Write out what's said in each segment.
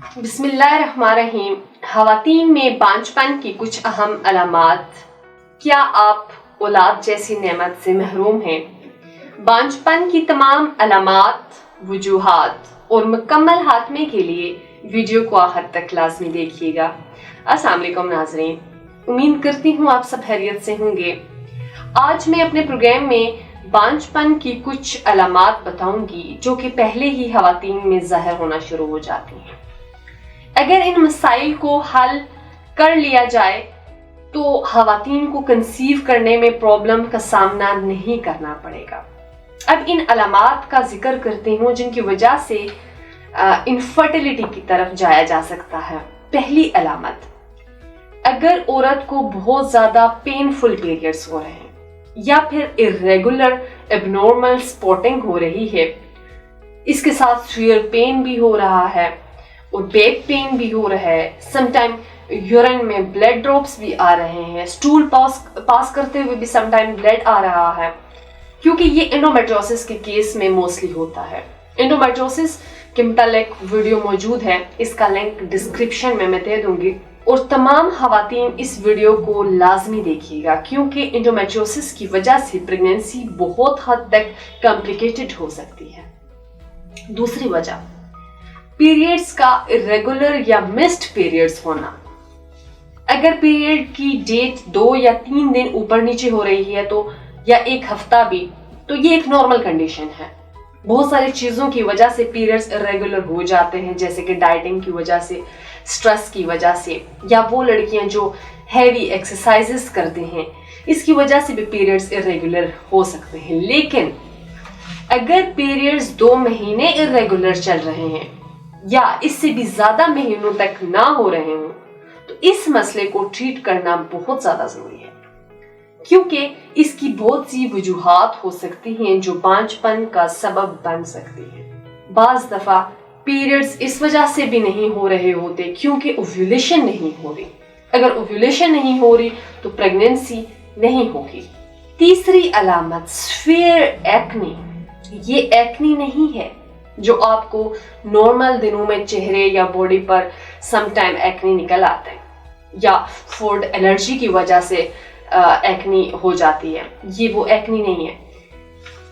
بسم اللہ الرحمن الرحیم۔ خواتین میں بانجھ پن کی کچھ اہم علامات۔ کیا آپ اولاد جیسی نعمت سے محروم ہیں؟ بانجھ پن کی تمام علامات، وجوہات اور مکمل خاتمے کے لیے ویڈیو کو آخر تک لازمی دیکھیے گا۔ السلام علیکم ناظرین، امید کرتی ہوں آپ سب خیریت سے ہوں گے۔ آج میں اپنے پروگرام میں بانجھ پن کی کچھ علامات بتاؤں گی جو کہ پہلے ہی خواتین میں ظاہر ہونا شروع ہو جاتی ہیں۔ اگر ان مسائل کو حل کر لیا جائے تو خواتین کو کنسیو کرنے میں پرابلم کا سامنا نہیں کرنا پڑے گا۔ اب ان علامات کا ذکر کرتی ہوں جن کی وجہ سے انفرٹیلٹی کی طرف جایا جا سکتا ہے۔ پہلی علامت، اگر عورت کو بہت زیادہ پینفل پیریڈز ہو رہے ہیں یا پھر irregular abnormal spotting ہو رہی ہے، اس کے ساتھ سویئر پین بھی ہو رہا ہے اور بیک پین بھی ہو رہا ہے، سم ٹائم یورین میں بلڈ ڈراپس بھی آ رہے ہیں، سٹول پاس کرتے ہوئے بھی سم ٹائم بلڈ آ رہا ہے، کیونکہ یہ انڈومیٹریوسس کے کیس میں موسٹلی ہوتا ہے۔ انڈومیٹریوسس کے متعلق ویڈیو موجود ہے، اس کا لنک ڈسکرپشن میں دے دوں گی، اور تمام خواتین اس ویڈیو کو لازمی دیکھیے گا کیونکہ انڈومیٹریوسس کی وجہ سے پریگنینسی بہت حد تک کمپلیکیٹڈ ہو سکتی ہے۔ دوسری وجہ، پیریڈز کا irregular یا مسڈ پیریڈز ہونا۔ اگر پیریڈ کی ڈیٹ 2 یا 3 دن اوپر نیچے ہو رہی ہے تو یا ایک ہفتہ بھی، تو یہ ایک نارمل کنڈیشن ہے۔ بہت ساری چیزوں کی وجہ سے پیریڈز irregular ہو جاتے ہیں، جیسے کہ ڈائٹنگ کی وجہ سے، سٹریس کی وجہ سے، یا وہ لڑکیاں جو ہیوی ایکسرسائزز کرتے ہیں اس کی وجہ سے بھی پیریڈز irregular ہو سکتے ہیں۔ لیکن اگر پیریڈز 2 مہینے irregular چل رہے ہیں یا اس سے بھی زیادہ مہینوں تک نہ ہو رہے ہوں تو اس مسئلے کو ٹریٹ کرنا بہت زیادہ ضروری ہے، کیونکہ اس کی بہت سی وجوہات ہو سکتی ہیں جو بانجھ پن کا سبب بن سکتی ہیں۔ بعض دفعہ پیریڈز اس وجہ سے بھی نہیں ہو رہے ہوتے کیونکہ اوویولیشن نہیں ہو رہی۔ اگر اوویولیشن نہیں ہو رہی تو پریگنینسی نہیں ہوگی۔ تیسری علامت، سیویئر ایکنی۔ یہ ایکنی نہیں ہے جو آپ کو نارمل دنوں میں چہرے یا باڈی پر سم ٹائم ایکنی نکل آتے ہیں یا فوڈ الرجی کی وجہ سے ایکنی ہو جاتی ہے، یہ وہ ایکنی نہیں ہے۔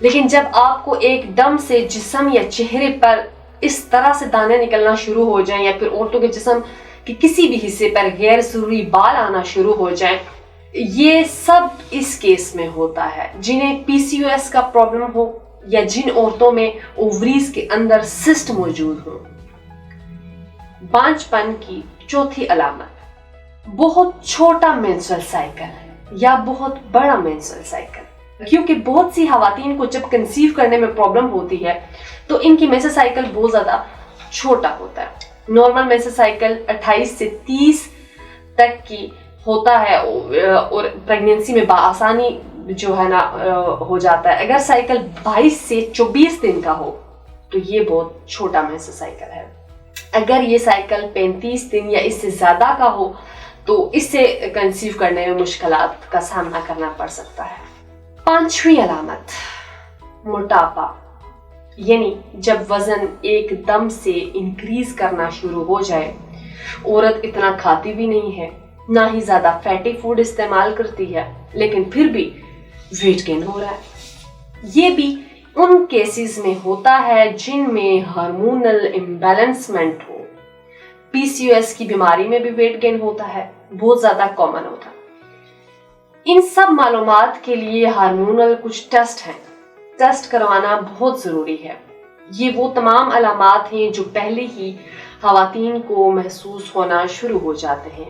لیکن جب آپ کو ایک دم سے جسم یا چہرے پر اس طرح سے دانے نکلنا شروع ہو جائیں یا پھر عورتوں کے جسم کے کسی بھی حصے پر غیر ضروری بال آنا شروع ہو جائیں، یہ سب اس کیس میں ہوتا ہے۔ جنہیں PCOS کا پرابلم ہو یا جن عورتوں میں اووریز کے اندر سسٹ موجود ہوں۔ بانجھ پن کی چوتھی علامت، بہت چھوٹا مینسٹرل سائیکل یا بہت بڑا مینسٹرل سائیکل۔ کیونکہ بہت سی خواتین کو جب کنسیو کرنے میں پرابلم ہوتی ہے تو ان کی مینسٹرل سائیکل بہت زیادہ چھوٹا ہوتا ہے۔ نارمل مینسٹرل سائیکل 28 سے 30 تک کی ہوتا ہے اور پریگنینسی میں بآسانی جو ہے نا ہو جاتا ہے۔ اگر سائیکل 22 سے 24 دن کا ہو تو یہ بہت چھوٹا مینسٹرل سائیکل ہے۔ اگر یہ سائیکل 35 دن یا اس سے زیادہ کا ہو تو اس سے کنسیو کرنے میں مشکلات کا سامنا کرنا پڑ سکتا ہے۔ پانچویں علامت، موٹاپا، یعنی جب وزن ایک دم سے انکریز کرنا شروع ہو جائے، عورت اتنا کھاتی بھی نہیں ہے، نہ ہی زیادہ فیٹی فوڈ استعمال کرتی ہے، لیکن پھر بھی ویٹ گین ہو رہا ہے۔ یہ بھی ان کیسز میں ہوتا ہے جن میں ہارمونل امبیلنسمنٹ ہو۔ PCOS کی بیماری میں بھی ویٹ گین ہوتا ہے، بہت زیادہ کامن ہوتا ہے۔ ان سب معلومات کے لیے ہارمونل کچھ ٹیسٹ ہیں، ٹیسٹ کروانا بہت ضروری ہے۔ یہ وہ تمام علامات ہیں جو پہلے ہی خواتین کو محسوس ہونا شروع ہو جاتے ہیں۔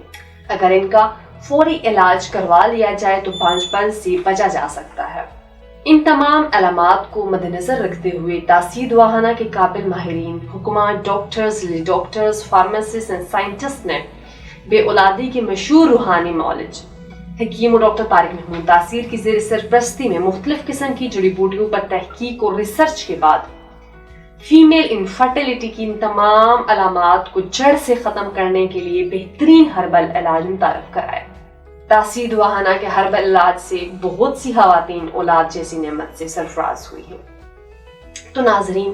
اگر ان کا فوری علاج کروا لیا جائے تو بانجھ پن سے بچا جا سکتا ہے۔ ان تمام علامات کو مد نظر رکھتے ہوئے تاثیر دواخانہ کے قابل ماہرین، حکومت، ڈاکٹرز، فارماسسٹ اور سائنٹسٹ نے بے اولادی کے مشہور روحانی معالج حکیم و ڈاکٹر طارق محمود تاثیر کی زیر سرپرستی میں مختلف قسم کی جڑی بوٹیوں پر تحقیق اور ریسرچ کے بعد فیمیل انفرٹیلٹی کی ان تمام علامات کو جڑ سے ختم کرنے کے لیے بہترین ہربل علاج متعارف کرایا۔ تاثیر دواخانہ کے ہربل علاج سے بہت سی خواتین اولاد جیسی نعمت سے سرفراز ہوئی ہیں۔ تو ناظرین،